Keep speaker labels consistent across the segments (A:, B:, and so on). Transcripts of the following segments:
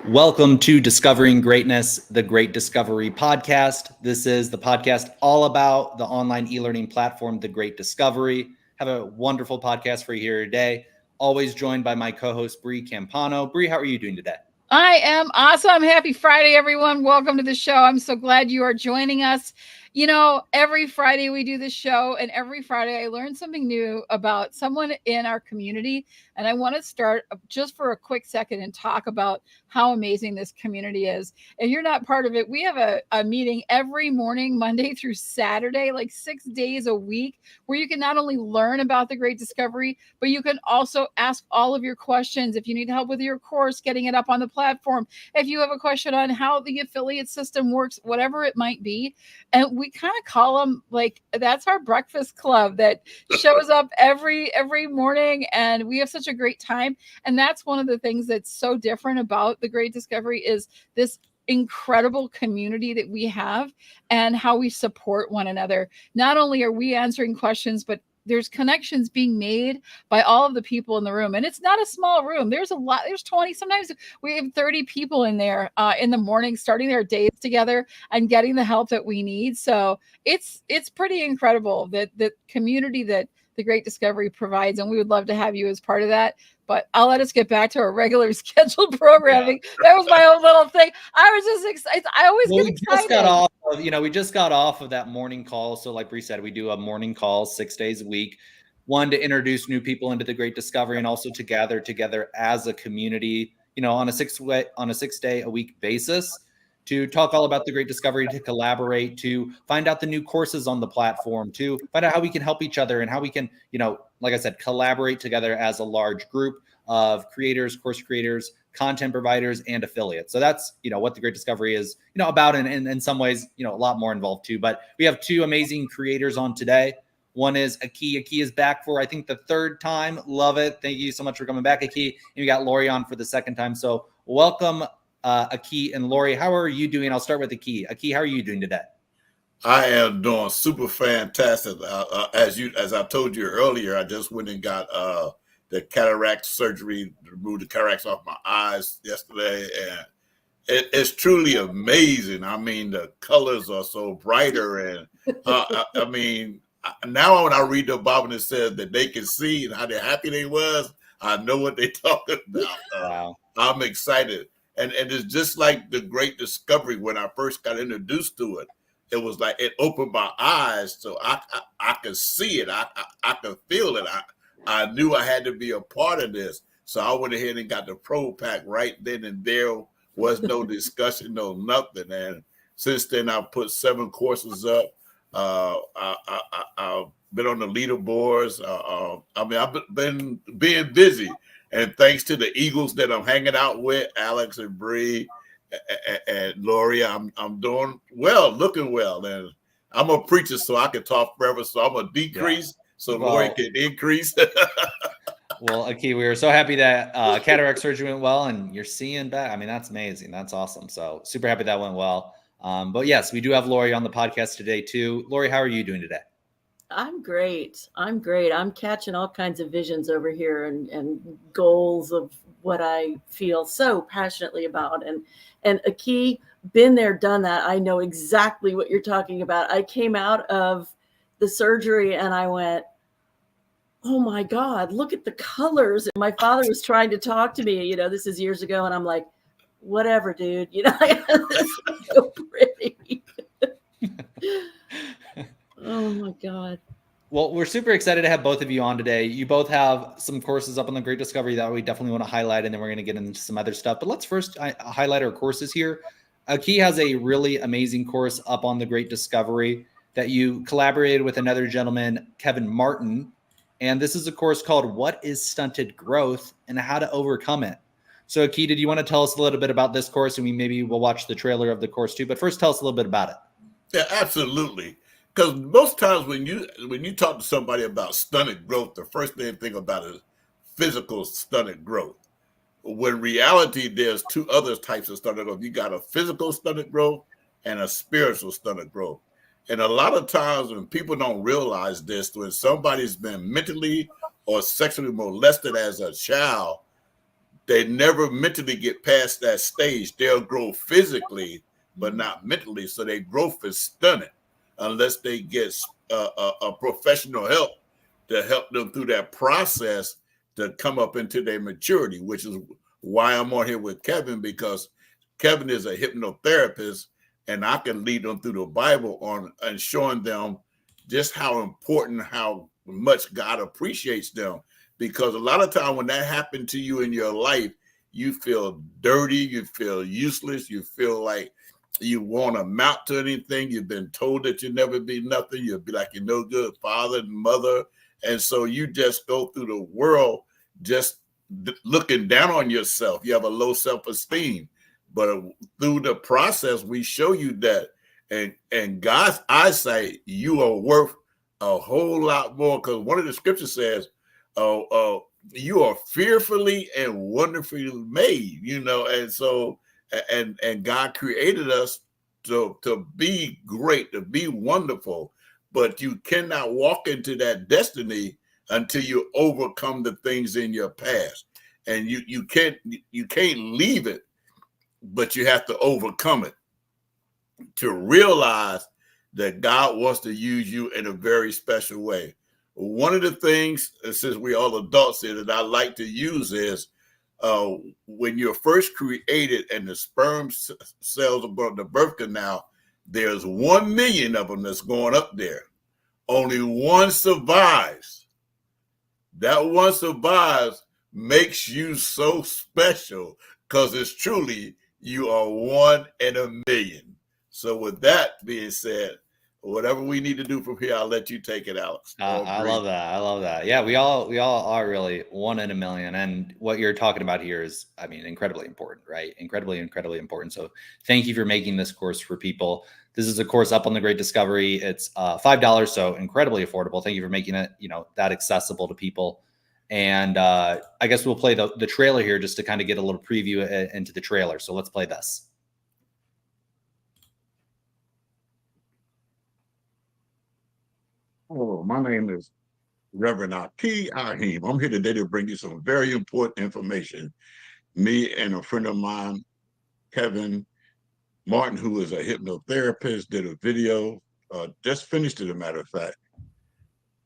A: Welcome to Discovering Greatness, the Great Discovery Podcast. This is the podcast all about the online e-learning platform, The Great Discovery. Have a wonderful podcast for you here today. Always joined by my co-host, Bree Campano. Bree, how are you doing today?
B: I am awesome. Happy Friday, everyone. Welcome to the show. I'm so glad you are joining us. You know, every Friday we do this show, and every Friday I learn something new about someone in our community. And I want to start just for a quick second and talk about how amazing this community is. If you're not part of it, we have a meeting every morning, Monday through Saturday, like 6 days a week, where you can not only learn about the Great Discovery, but you can also ask all of your questions. If you need help with your course, getting it up on the platform, if you have a question on how the affiliate system works, whatever it might be. And we kind of call them like that's our breakfast club that shows up every morning, and we have such a great time. And that's one of the things that's so different about the Great Discovery is this incredible community that we have and how we support one another. Not only are we answering questions, but there's connections being made by all of the people in the room, and it's not a small room. There's a lot. There's 20, sometimes we have 30 people in there in the morning, starting their days together and getting the help that we need. So it's pretty incredible that the community that the Great Discovery provides, and we would love to have you as part of that. But I'll let us get back to our regular scheduled programming. That was my own little thing. I was just excited. I always get excited.
A: We just got off of that morning call. So like Bree said, we do a morning call 6 days a week. One, to introduce new people into the Great Discovery, and also to gather together as a community, on a 6 day a week basis, to talk all about the Great Discovery, to collaborate, to find out the new courses on the platform, to find out how we can help each other and how we can, like I said, collaborate together as a large group of creators, course creators, content providers, and affiliates. So that's, what the Great Discovery is, about, and in some ways, a lot more involved too. But we have two amazing creators on today. One is Aki. Aki is back for, I think, the third time. Love it. Thank you so much for coming back, Aki. And we got Lori on for the second time. So welcome, Aki and Lori. How are you doing? I'll start with Aki. Aki, how are you doing today?
C: I am doing super fantastic. As I told you earlier, I just went and got the cataract surgery, removed the cataracts off my eyes yesterday, and it's truly amazing. I mean, the colors are so brighter, and I mean, now when I read the Bible and it says that they can see and how happy they was, I know what they're talking about.
A: Wow.
C: I'm excited, and it's just like the Great Discovery when I first got introduced to it. It was like it opened my eyes, so I could see it. I could feel it. I knew I had to be a part of this, so I went ahead and got the Pro Pack right then and there. Was no discussion, no nothing. And since then, I've put 7 courses up. I've been on the leaderboards. I mean, I've been being busy, and thanks to the Eagles that I'm hanging out with, Alex and Bree and Lori, I'm doing well, looking well, and I'm a preacher, so I can talk forever. So I'm a decrease, so Lori can increase.
A: Well, Aki, we were so happy that cataract surgery went well, and you're seeing back. I mean, that's amazing. That's awesome. So super happy that went well. But yes, we do have Lori on the podcast today too. Lori, how are you doing today?
D: I'm great. I'm catching all kinds of visions over here and goals of what I feel so passionately about. And Aki, been there, done that. I know exactly what you're talking about. I came out of the surgery and I went, oh my God, look at the colors. And my father was trying to talk to me, this is years ago. And I'm like, whatever, dude, this is so pretty. Oh my God.
A: Well, we're super excited to have both of you on today. You both have some courses up on the Great Discovery that we definitely want to highlight, and then we're going to get into some other stuff. But let's first highlight our courses here. Aki has a really amazing course up on the Great Discovery that you collaborated with another gentleman, Kevin Martin. And this is a course called What is Stunted Growth and How to Overcome It. So Aki, did you want to tell us a little bit about this course? And maybe we'll watch the trailer of the course too. But first, tell us a little bit about it.
C: Yeah, absolutely. Because most times when you talk to somebody about stunted growth, the first thing they think about is physical stunted growth. When reality, there's 2 other types of stunted growth. You got a physical stunted growth and a spiritual stunted growth. And a lot of times when people don't realize this, when somebody's been mentally or sexually molested as a child, they never mentally get past that stage. They'll grow physically, but not mentally. So their growth is stunted unless they get a professional help to help them through that process to come up into their maturity, which is why I'm on here with Kevin, because Kevin is a hypnotherapist, and I can lead them through the Bible on and showing them just how important, how much God appreciates them. Because a lot of time when that happened to you in your life, you feel dirty, you feel useless, you feel like you won't amount to anything. You've been told that you'll never be nothing. You'll be like you're no good father and mother. And so you just go through the world just looking down on yourself. You have a low self-esteem. But through the process, we show you that in God's eyesight, you are worth a whole lot more. Because one of the scriptures says, you are fearfully and wonderfully made, and so and God created us to be great, to be wonderful, but you cannot walk into that destiny until you overcome the things in your past. And you can't leave it, but you have to overcome it to realize that God wants to use you in a very special way. One of the things, since we all adults here, that I like to use is when you're first created and the sperm cells above the birth canal, there's 1 million of them that's going up there. Only one survives. That one survives makes you so special because it's truly you are 1 in a million. So with that being said, whatever we need to do from here, I'll let you take it, Alex.
A: I love that. I love that. Yeah, we all are really 1 in a million. And what you're talking about here is, I mean, incredibly important, right? Incredibly important. So thank you for making this course for people. This is a course up on the Great Discovery. It's $5, so incredibly affordable. Thank you for making it, that accessible to people. And I guess we'll play the trailer here just to kind of get a little preview into the trailer. So let's play this.
E: Oh, my name is Reverend Aki Ahim. I'm here today to bring you some very important information. Me and a friend of mine, Kevin Martin, who is a hypnotherapist, did a video, just finished it, as a matter of fact,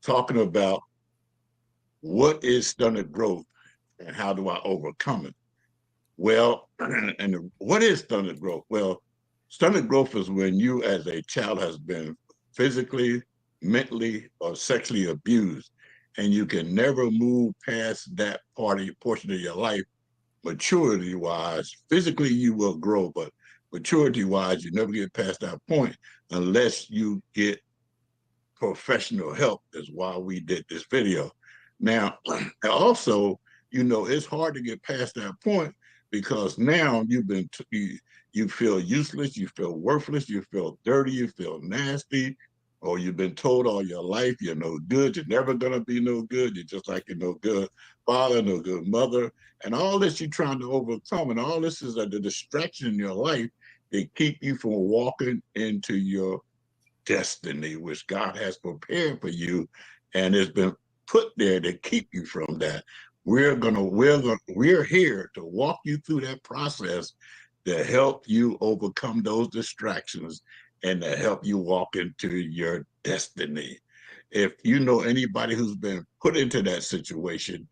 E: talking about what is stunted growth and how do I overcome it. Well, and what is stunted growth? Well, stunted growth is when you as a child has been physically, mentally, or sexually abused, and you can never move past that portion of your life. Maturity wise, physically you will grow, but maturity wise, you never get past that point unless you get professional help. Is why we did this video. Now, also, it's hard to get past that point because now you feel useless, you feel worthless, you feel dirty, you feel nasty, or you've been told all your life you're no good, you're never gonna be no good, you're just like you're no good father, no good mother, and all this you're trying to overcome, and all this is the distraction in your life that keep you from walking into your destiny, which God has prepared for you, and it's been put there to keep you from that. We're here to walk you through that process to help you overcome those distractions and to help you walk into your destiny. If you know anybody who's been put into that situation,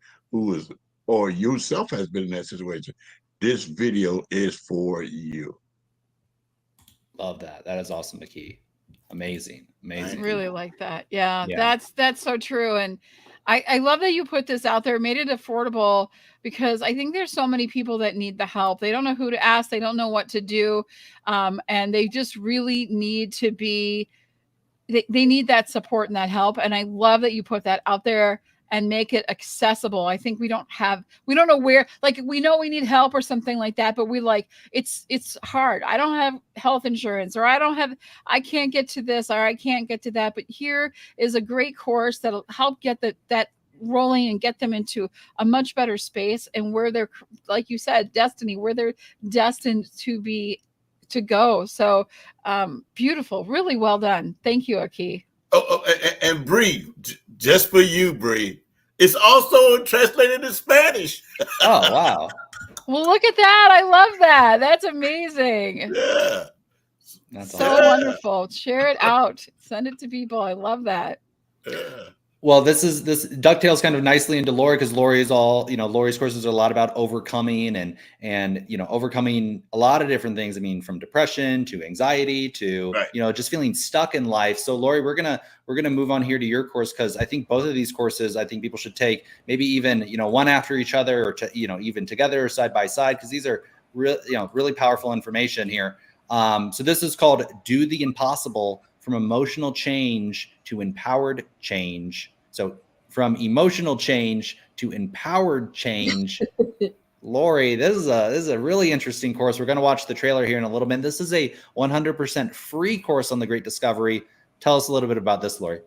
E: or yourself has been in that situation, this video is for you.
A: Love that. That is awesome, Aki. Amazing.
B: I really like that. Yeah. That's so true. And I love that you put this out there, made it affordable, because I think there's so many people that need the help. They don't know who to ask. They don't know what to do. And they just really need to be, they need that support and that help. And I love that you put that out there and make it accessible. I think we don't know where, like, we know we need help or something like that, but it's hard. I don't have health insurance, or I can't get to this, or I can't get to that. But here is a great course that'll help get that rolling and get them into a much better space, and where they're, like you said, destiny, where they're destined to go. So beautiful. Really well done. Thank you, Aki.
C: And Bree, just for you, Bree, it's also translated in Spanish.
A: Oh, wow.
B: Well, look at that. I love that. That's amazing.
C: Yeah.
A: That's
B: So
A: awesome.
B: wonderful. Share it out. Send it to people. I love that.
C: Yeah.
A: Well, this ducktails kind of nicely into Lori, because Lori is all, Lori's courses are a lot about overcoming and overcoming a lot of different things. I mean, from depression to anxiety to
C: Right.
A: just feeling stuck in life. So Lori, we're gonna move on here to your course, because I think both of these courses, I think people should take, maybe even one after each other, or even together or side by side, because these are really powerful information here. So this is called Do the Impossible: From Emotional Change to Empowered Change. So from emotional change to empowered change. Lori, this is a really interesting course. We're going to watch the trailer here in a little bit. This is a 100% free course on the Great Discovery. Tell us a little bit about this, Lori.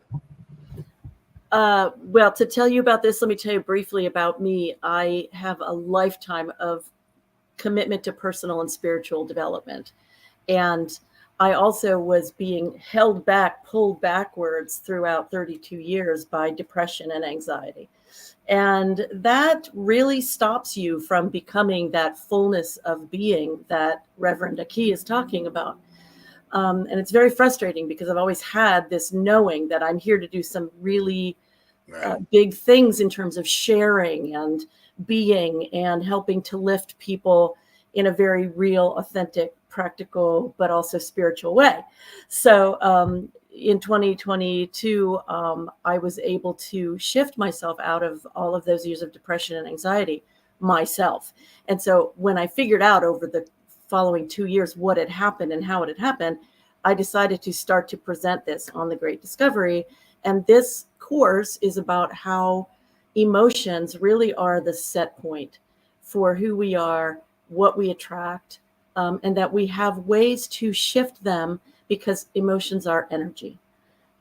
D: Well, to tell you about this, let me tell you briefly about me. I have a lifetime of commitment to personal and spiritual development. And I also was being held back, pulled backwards throughout 32 years by depression and anxiety. And that really stops you from becoming that fullness of being that Reverend Aki is talking about. And it's very frustrating, because I've always had this knowing that I'm here to do some really big things in terms of sharing and being and helping to lift people in a very real, authentic, practical, but also spiritual way. So in 2022, I was able to shift myself out of all of those years of depression and anxiety myself. And so when I figured out over the following 2 years what had happened and how it had happened, I decided to start to present this on the Great Discovery. And this course is about how emotions really are the set point for who we are, what we attract, and that we have ways to shift them, because emotions are energy.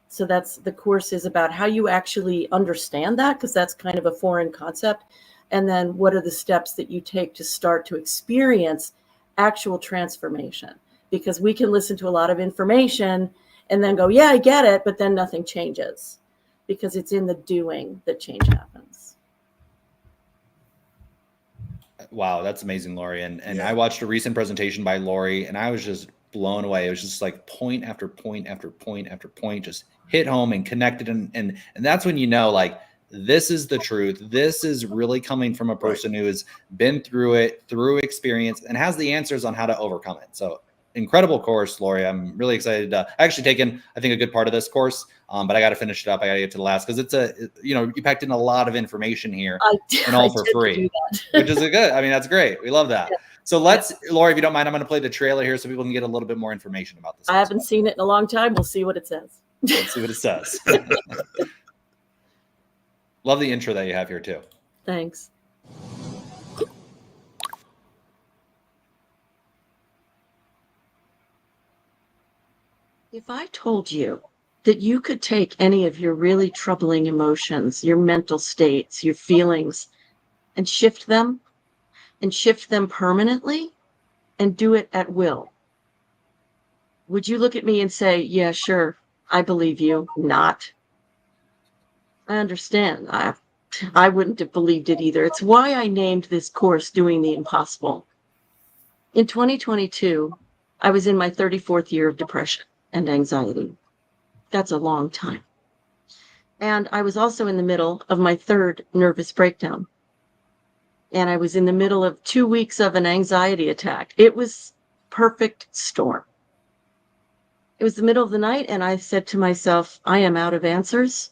D: So the course is about how you actually understand that, because that's kind of a foreign concept. And then what are the steps that you take to start to experience actual transformation? Because we can listen to a lot of information and then go, yeah, I get it, but then nothing changes, because it's in the doing that change happens.
A: Wow, that's amazing, Lori. And
C: Yeah.
A: I watched a recent presentation by Lori, and I was just blown away. It was just like point after point after point after point, just hit home and connected. And that's when like, this is the truth. This is really coming from a person who has been through it, through experience, and has the answers on how to overcome it. So incredible course, Lori. I'm really excited. I actually taken, I think, a good part of this course, but I got to finish it up. I got to get to the last, because it's you packed in a lot of information here, and all for free, which is good. I mean, that's great. We love that. Yeah. So let's, Lori, if you don't mind, I'm going to play the trailer here so people can get a little bit more information about this.
D: I haven't seen it in a long time. We'll see what it says.
A: Let's see what it says. Love the intro that you have here too.
D: Thanks. If I told you that you could take any of your really troubling emotions, your mental states, your feelings, and shift them permanently, and do it at will, would you look at me and say, yeah, sure, I believe you? Not. I understand. I wouldn't have believed it either. It's why I named this course Doing the Impossible. In 2022, I was in my 34th year of depression and anxiety. That's a long time. And I was also in the middle of my third nervous breakdown. And I was in the middle of 2 weeks of an anxiety attack. It was perfect storm. It was the middle of the night, and I said to myself, I am out of answers.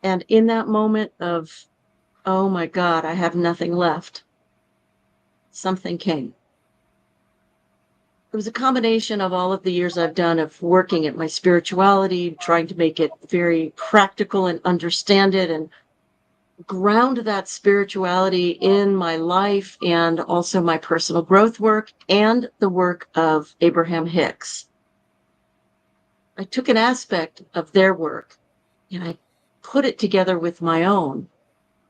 D: And in that moment of, oh my God, I have nothing left, something came. It was a combination of all of the years I've done of working at my spirituality, trying to make it very practical and understand it, and ground that spirituality in my life, and also my personal growth work and the work of Abraham Hicks. I took an aspect of their work and I put it together with my own,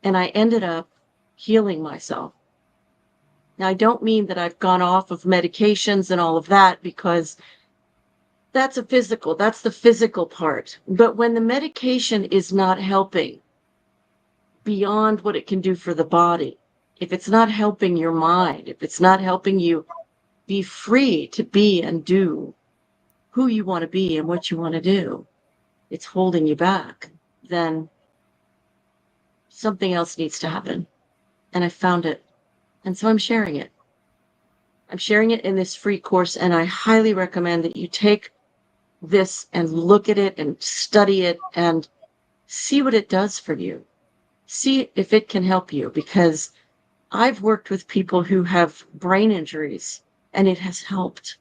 D: and I ended up healing myself. Now, I don't mean that I've gone off of medications and all of that, because that's the physical part. But when the medication is not helping beyond what it can do for the body, if it's not helping your mind, if it's not helping you be free to be and do who you want to be and what you want to do, it's holding you back, then something else needs to happen. And I found it. And so I'm sharing it. I'm sharing it in this free course, and I highly recommend that you take this and look at it and study it and see what it does for you. See if it can help you, because I've worked with people who have brain injuries and it has helped.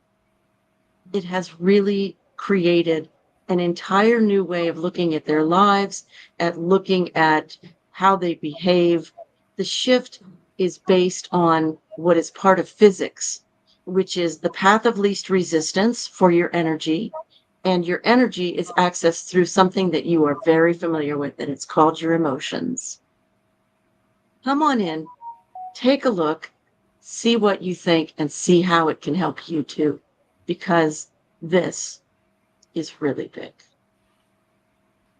D: It has really created an entire new way of looking at their lives, at looking at how they behave. The shift is based on what is part of physics, which is the path of least resistance for your energy. And your energy is accessed through something that you are very familiar with, and it's called your emotions. Come on in, take a look, see what you think, and see how it can help you too, because this is really big.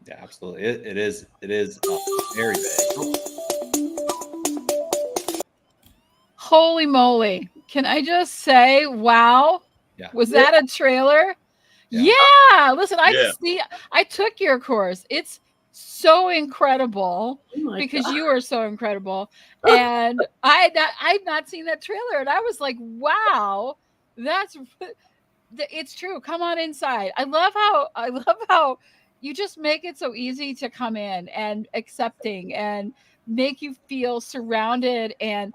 A: Yeah, absolutely. It is very big.
B: Holy moly. Can I just say, wow.
A: Yeah.
B: Was that a trailer?
A: Yeah.
B: Yeah. Listen,
C: Yeah.
B: I took your course. It's so incredible
D: Oh my
B: because
D: God.
B: you are so incredible. And I've not seen that trailer, and I was like, wow, it's true. Come on inside. I love how you just make it so easy to come in and accepting and make you feel surrounded, and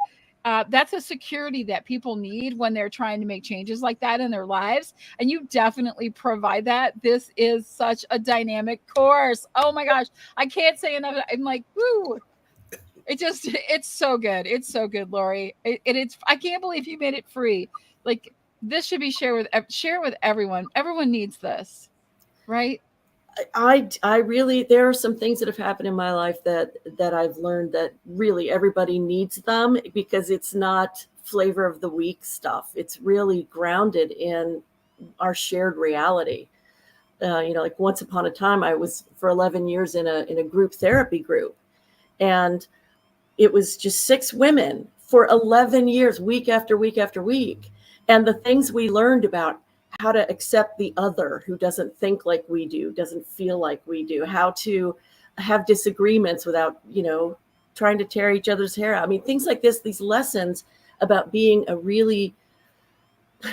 B: that's a security that people need when they're trying to make changes like that in their lives. And you definitely provide that. This is such a dynamic course. Oh my gosh. I can't say enough. I'm like, woo. It's so good. It's so good, Lori. It's I can't believe you made it free. Like, this should be shared with everyone. Everyone needs this, right?
D: I really, there are some things that have happened in my life that I've learned that really everybody needs them, because it's not flavor of the week stuff. It's really grounded in our shared reality. Like once upon a time, I was for 11 years in a group therapy group, and it was just 6 women for 11 years, week after week after week. And the things we learned about how to accept the other who doesn't think like we do, doesn't feel like we do, how to have disagreements without, trying to tear each other's hair out. I mean, things like this, these lessons about being a really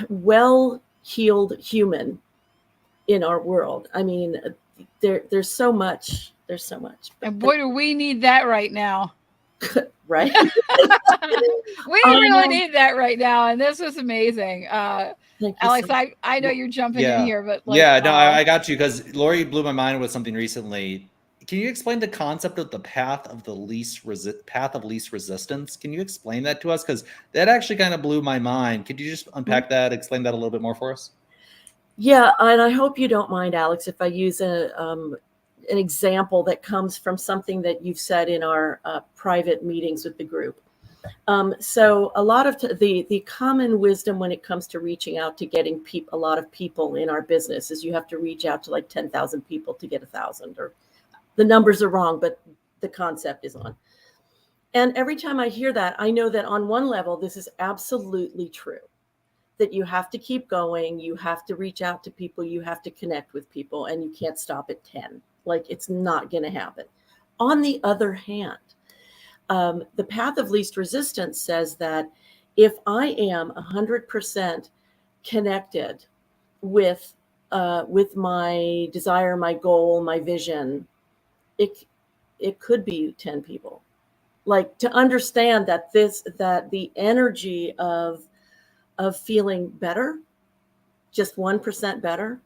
D: well-heeled human in our world. I mean, there's so much. There's so much.
B: And boy, do we need that right now.
D: Right?
B: We really need that right now. And this was amazing. Alex,
D: So
B: I know you're jumping in here, but
A: no, I got you, because Lori blew my mind with something recently. Can you explain the concept of the path of least resistance? Can you explain that to us? Because that actually kind of blew my mind. Could you just unpack that, explain that a little bit more for us?
D: Yeah, and I hope you don't mind, Alex, if I use an example that comes from something that you've said in our private meetings with the group. So a lot of the common wisdom when it comes to reaching out to getting a lot of people in our business is you have to reach out to like 10,000 people to get 1,000, or the numbers are wrong, but the concept is on. And every time I hear that, I know that on one level, this is absolutely true, that you have to keep going. You have to reach out to people. You have to connect with people, and you can't stop at 10. Like, it's not going to happen. On the other hand, the path of least resistance says that if I am 100% connected with my desire, my goal, my vision, it could be 10 people. Like, to understand that the energy of feeling better, just 1% better,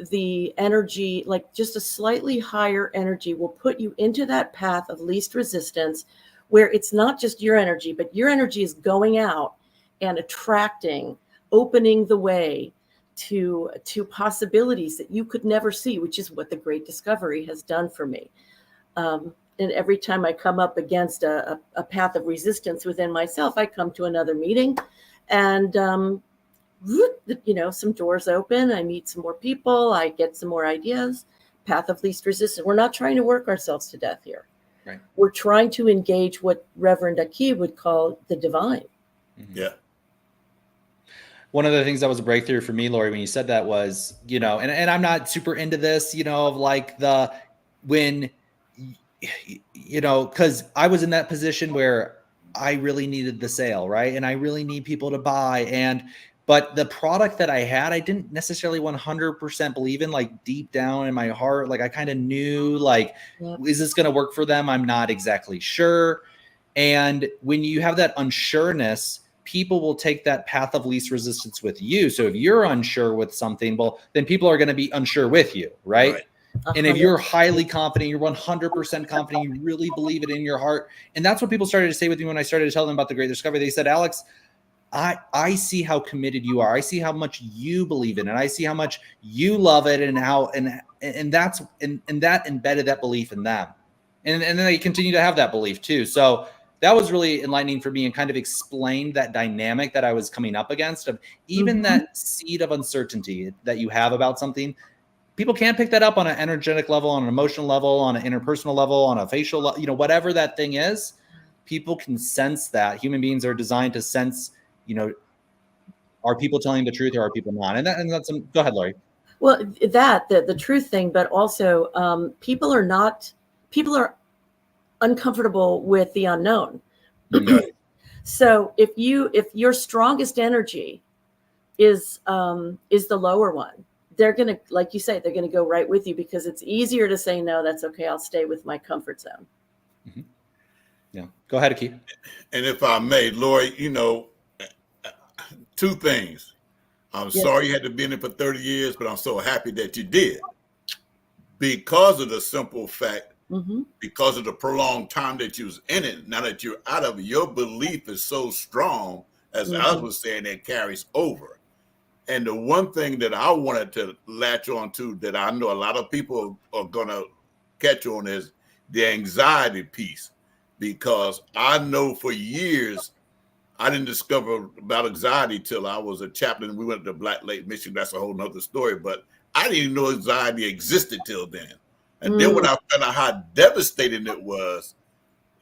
D: the energy, like just a slightly higher energy, will put you into that path of least resistance, where it's not just your energy, but your energy is going out and attracting, opening the way to possibilities that you could never see, which is what the Great Discovery has done for me. And every time I come up against a path of resistance within myself, I come to another meeting, and some doors open. I meet some more people. I get some more ideas. Path of least resistance. We're not trying to work ourselves to death here.
A: Right.
D: We're trying to engage what Reverend Aki would call the divine.
A: Mm-hmm.
C: Yeah.
A: One of the things that was a breakthrough for me, Lori, when you said that was, you know, and I'm not super into this, you know, of like when, you know, because I was in that position where I really needed the sale, right? And I really need people to buy. But the product that I had, I didn't necessarily 100% believe in, like deep down in my heart. Like I kind of knew, like, is this going to work for them? I'm not exactly sure. And when you have that unsureness, people will take that path of least resistance with you. So if you're unsure with something, well, then people are going to be unsure with you, right? And if you're highly confident, you're 100% confident, you really believe it in your heart. And that's what people started to say with me when I started to tell them about the Great Discovery. They said, Alex, I see how committed you are. I see how much you believe in it. I see how much you love it, and how and that's and that embedded that belief in them. And then they continue to have that belief too. So that was really enlightening for me, and kind of explained that dynamic that I was coming up against, of even that seed of uncertainty that you have about something. People can't pick that up on an energetic level, on an emotional level, on an interpersonal level, on a facial level, you know, whatever that thing is. People can sense that. Human beings are designed to sense, you know, are people telling the truth or are people not? And that's go ahead, Lori.
D: Well, the truth thing, but also people are uncomfortable with the unknown. So if your strongest energy is the lower one, they're going to, like you say, they're going to go right with you, because it's easier to say, no, that's okay, I'll stay with my comfort zone.
A: Mm-hmm. Yeah. Go ahead, Aki.
C: And if I may, Lori, you know, two things. I'm sorry you had to be in it for 30 years, but I'm so happy that you did. Because of the simple fact, because of the prolonged time that you was in it, now that you're out of it, your belief is so strong, as I was saying, that carries over. And the one thing that I wanted to latch on to, that I know a lot of people are going to catch on, is the anxiety piece. Because I know for years, I didn't discover about anxiety till I was a chaplain. We went to Black Lake, Michigan. That's a whole nother story. But I didn't even know anxiety existed till then. And then when I found out how devastating it was,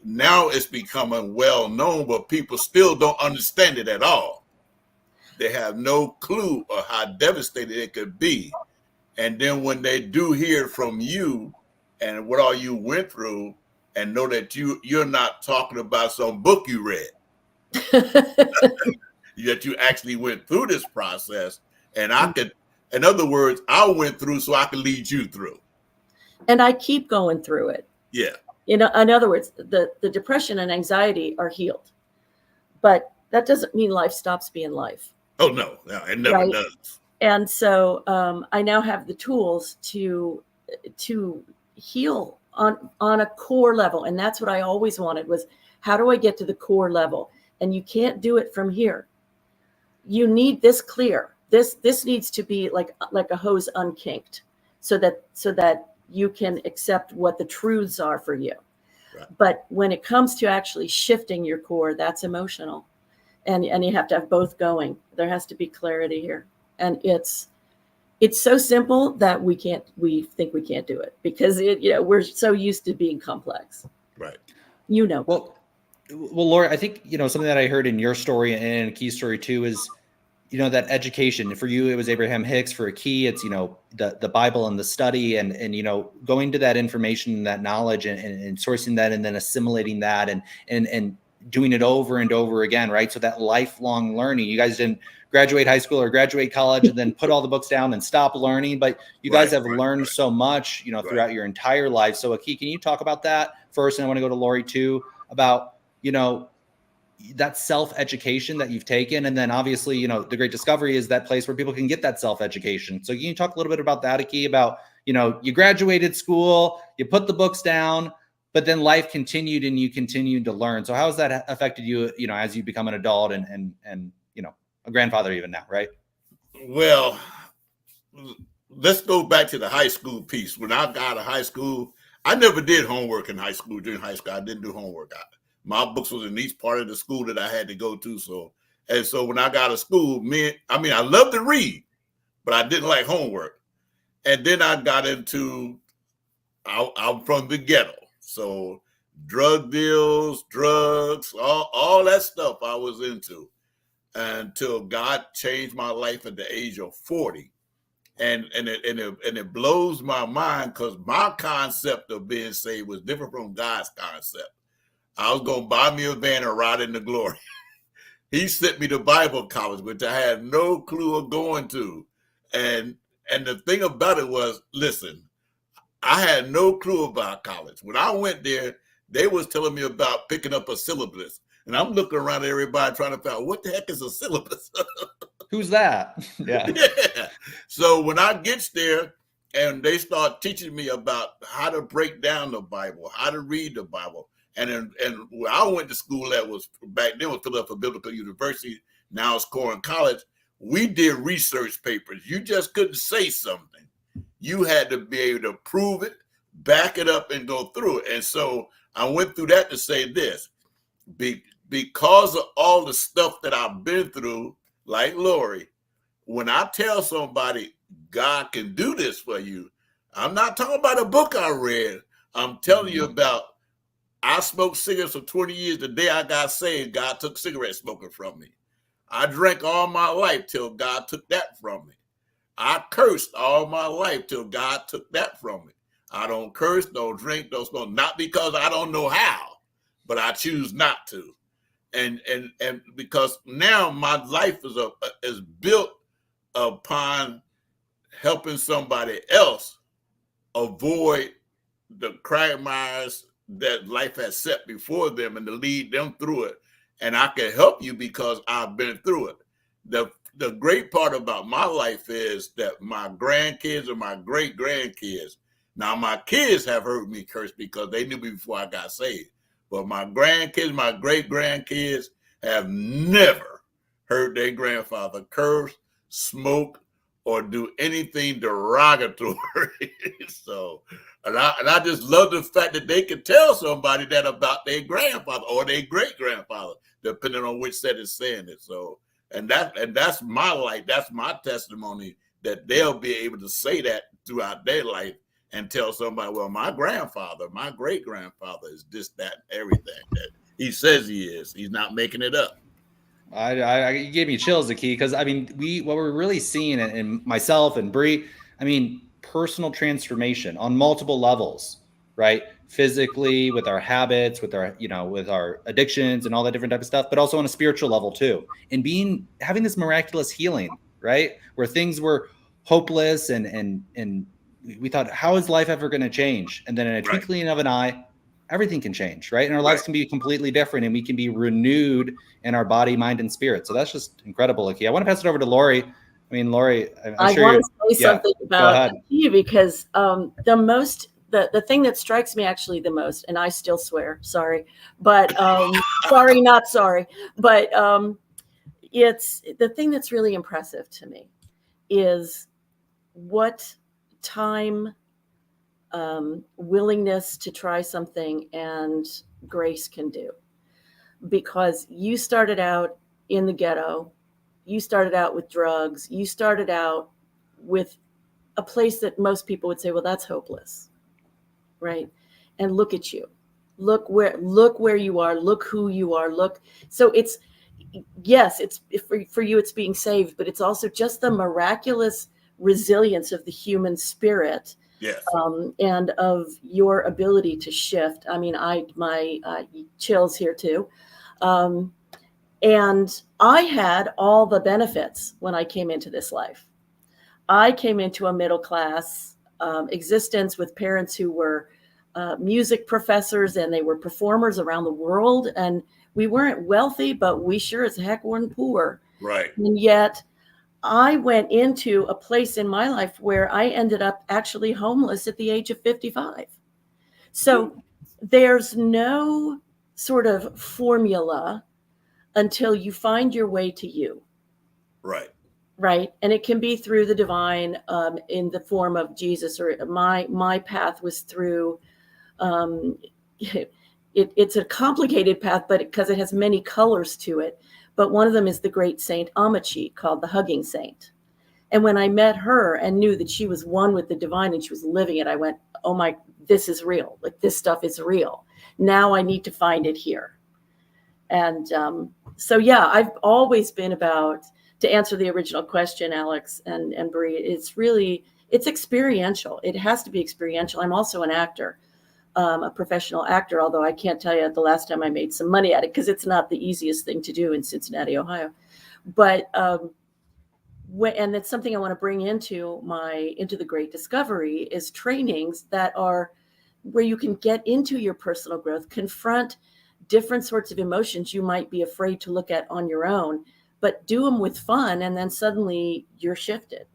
C: now it's becoming well known, but people still don't understand it at all. They have no clue of how devastating it could be. And then when they do hear from you and what all you went through, and know that you're not talking about some book you read, that you actually went through this process, and I could, in other words, I went through so I could lead you through.
D: And I keep going through it.
C: Yeah.
D: You know, in other words, the depression and anxiety are healed, but that doesn't mean life stops being life.
C: Oh, no, it never does.
D: And so I now have the tools to heal on a core level. And that's what I always wanted, was, how do I get to the core level? And you can't do it from here. You need this clear. This needs to be like a hose unkinked, so that you can accept what the truths are for you. Right. But when it comes to actually shifting your core, that's emotional. And you have to have both going. There has to be clarity here. And it's so simple that we think we can't do it, because we're so used to being complex.
C: Right.
A: Well, Laura, I think, something that I heard in your story and a key story too is, that education. For you, it was Abraham Hicks. For a key, it's, the Bible and the study, and going to that information, that knowledge, and sourcing that, and then assimilating that, and doing it over and over again, right? So that lifelong learning. You guys didn't graduate high school or graduate college and then put all the books down and stop learning, but you guys have learned so much, throughout your entire life. So Aki, can you talk about that first? And I want to go to Lori too, about, that self-education that you've taken. And then obviously, the Great Discovery is that place where people can get that self-education. So can you talk a little bit about that, Aki, about, you graduated school, you put the books down, but then life continued and you continued to learn. So how has that affected you, as you become an adult and a grandfather even now, right?
C: Well, let's go back to the high school piece. When I got out of high school, I never did homework in high school. During high school, I didn't do homework. My books was in each part of the school that I had to go to. So when I got out of school, I loved to read, but I didn't like homework. And then I got into, I'm from the ghetto. So drug deals, drugs, all that stuff I was into until God changed my life at the age of 40. And it blows my mind because my concept of being saved was different from God's concept. I was going to buy me a van and ride into glory. He sent me to Bible college, which I had no clue of going to. And the thing about it was, listen, I had no clue about college. When I went there, they was telling me about picking up a syllabus. And I'm looking around at everybody trying to find out what the heck is a syllabus?
A: Who's that? Yeah.
C: Yeah. So when I get there and they start teaching me about how to break down the Bible, how to read the Bible, and where I went to school that was back then was Philadelphia Biblical University, now it's Corn College, we did research papers. You just couldn't say something. You had to be able to prove it, back it up, and go through it. And so I went through that to say this. Because of all the stuff that I've been through, like Lori, when I tell somebody God can do this for you, I'm not talking about a book I read. I'm telling you about, I smoked cigarettes for 20 years. The day I got saved, God took cigarette smoking from me. I drank all my life till God took that from me. I cursed all my life till God took that from me. I don't curse, don't drink, don't smoke, not because I don't know how, but I choose not to. And because now my life is built upon helping somebody else avoid the quagmires that life has set before them and to lead them through it. And I can help you because I've been through it. The great part about my life is that my grandkids or my great grandkids, now my kids have heard me curse because they knew me before I got saved. But my grandkids, my great grandkids have never heard their grandfather curse, smoke, or do anything derogatory. So, and I just love the fact that they can tell somebody that about their grandfather or their great grandfather, depending on which set is saying it. So, and that's my life. That's my testimony that they'll be able to say that throughout their life and tell somebody, well, my grandfather, my great grandfather is this, that, everything that he says he is. He's not making it up.
A: You gave me chills, the key, because I mean, what we're really seeing in myself and Bree, I mean, personal transformation on multiple levels, right? Physically, with our habits, with our, with our addictions and all that different type of stuff, but also on a spiritual level too. And having this miraculous healing, right? Where things were hopeless and we thought, how is life ever going to change? And then in a twinkling of an eye, everything can change, right? And our lives can be completely different and we can be renewed in our body, mind, and spirit. So that's just incredible, Aki. I want to pass it over to Lori. I mean, Lori,
D: I want to say something about you because the thing that strikes me actually the most, and I still swear, sorry, but sorry, not sorry, but it's the thing that's really impressive to me is what time, willingness to try something and grace can do. Because you started out in the ghetto, you started out with drugs, you started out with a place that most people would say, well, that's hopeless, right? And look at you, look where you are, look who you are, look. So it's, yes, it's for you, it's being saved, but it's also just the miraculous resilience of the human spirit.
C: Yes.
D: And of your ability to shift. I mean, my chills here too. And I had all the benefits when I came into this life. I came into a middle class existence with parents who were music professors and they were performers around the world. And we weren't wealthy, but we sure as heck weren't poor.
C: Right.
D: And yet I went into a place in my life where I ended up actually homeless at the age of 55. So there's no sort of formula until you find your way to you.
C: Right.
D: Right. And it can be through the divine in the form of Jesus, or my path was through, it's a complicated path, but because it has many colors to it. But one of them is the great Saint Amachi, called the Hugging Saint. And when I met her and knew that she was one with the divine and she was living it, I went, oh my, this is real. Like, this stuff is real. Now I need to find it here. And so, yeah, I've always been about, to answer the original question, Alex and Bree, it's experiential. It has to be experiential. I'm also an actor, a professional actor, although I can't tell you the last time I made some money at it, because it's not the easiest thing to do in Cincinnati, Ohio. But and it's something I want to bring into the Great Discovery, is trainings that are where you can get into your personal growth, confront different sorts of emotions you might be afraid to look at on your own, but do them with fun. And then suddenly you're shifted.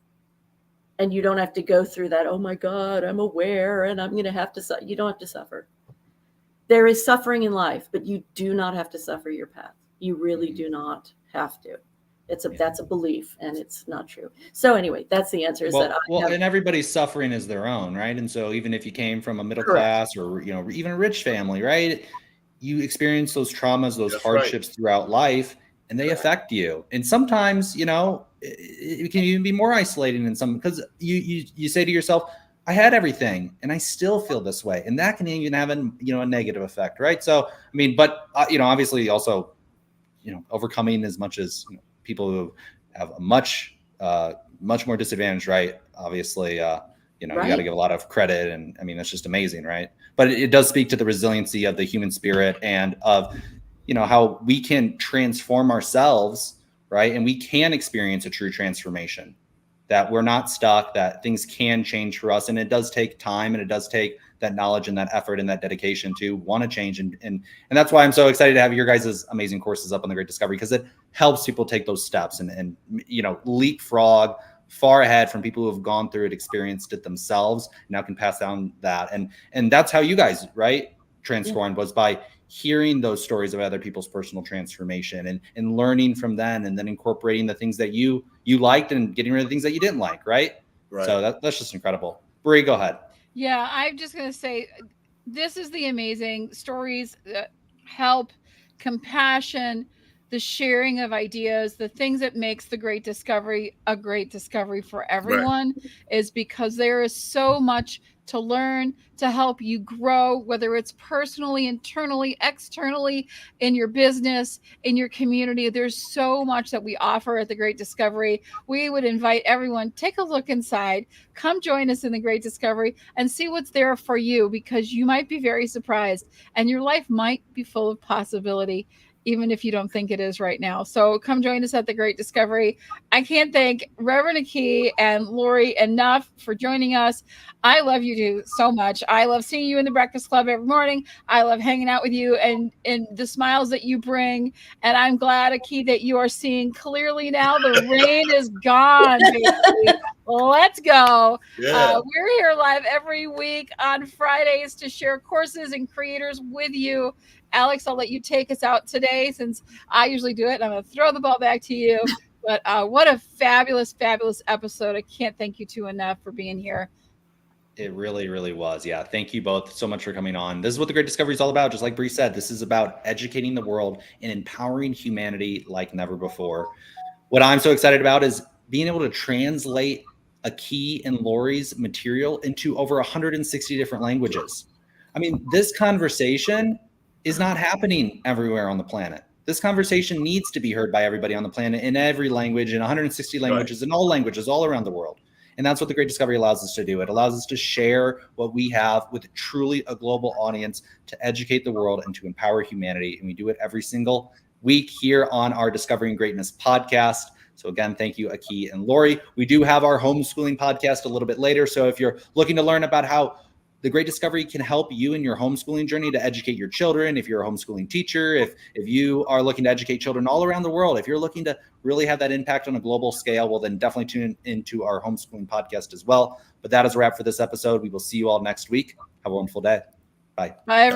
D: And you don't have to go through that, oh my God, I'm aware and I'm going to have to, you don't have to suffer. There is suffering in life, but you do not have to suffer your path. You really do not have to. That's a belief, and it's not true. So anyway, that's the answer.
A: And everybody's suffering is their own, right? And so even if you came from a middle class or even a rich family, right, you experience those traumas, those hardships throughout life, and they affect you. And sometimes, it can even be more isolating in some, because you say to yourself, I had everything and I still feel this way, and that can even have a negative effect, right? So I mean, but obviously also overcoming, as much as people who have a much more disadvantage, right? Obviously, you got to give a lot of credit, and I mean, it's just amazing, right? But it does speak to the resiliency of the human spirit, and of how we can transform ourselves, right? And we can experience a true transformation, that we're not stuck, that things can change for us. And it does take time, and it does take that knowledge and that effort and that dedication to want to change. And that's why I'm so excited to have your guys' amazing courses up on the Great Discovery, because it helps people take those steps and leapfrog far ahead from people who have gone through it, experienced it themselves, now can pass down that. And that's how you guys, right, transformed, was by hearing those stories of other people's personal transformation and learning from them, and then incorporating the things that you liked and getting rid of things that you didn't like, right? So that's just incredible. Bree, go ahead.
B: Yeah, I'm just going to say, this is the amazing stories, help, compassion, the sharing of ideas, the things that makes the Great Discovery a great discovery for everyone, is because there is so much to learn, to help you grow, whether it's personally, internally, externally, in your business, in your community. There's so much that we offer at the Great Discovery. We would invite everyone, take a look inside, come join us in the Great Discovery and see what's there for you, because you might be very surprised, and your life might be full of possibility, even if you don't think it is right now. So come join us at the Great Discovery. I can't thank Reverend Aki and Lori enough for joining us. I love you two so much. I love seeing you in the Breakfast Club every morning. I love hanging out with you and the smiles that you bring. And I'm glad, Aki, that you are seeing clearly now. The rain is gone, baby. Let's go. We're here live every week on Fridays to share courses and creators with you. Alex, I'll let you take us out today, since I usually do it, and I'm going to throw the ball back to you. But what a fabulous, fabulous episode. I can't thank you two enough for being here.
A: It really, really was. Yeah. Thank you both so much for coming on. This is what the Great Discovery is all about. Just like Bree said, this is about educating the world and empowering humanity like never before. What I'm so excited about is being able to translate Aki and Lori's material into over 160 different languages. I mean, this conversation is not happening everywhere on the planet. This conversation needs to be heard by everybody on the planet, in every language, in 160 languages, in all languages, all around the world. And that's what the Great Discovery allows us to do. It allows us to share what we have with truly a global audience, to educate the world and to empower humanity. And we do it every single week here on our Discovering Greatness podcast. So again, thank you, Aki and Lori. We do have our homeschooling podcast a little bit later. So if you're looking to learn about how the Great Discovery can help you in your homeschooling journey to educate your children, if you're a homeschooling teacher, if you are looking to educate children all around the world, if you're looking to really have that impact on a global scale, well, then definitely tune into our homeschooling podcast as well. But that is a wrap for this episode. We will see you all next week. Have a wonderful day. Bye.
B: Bye.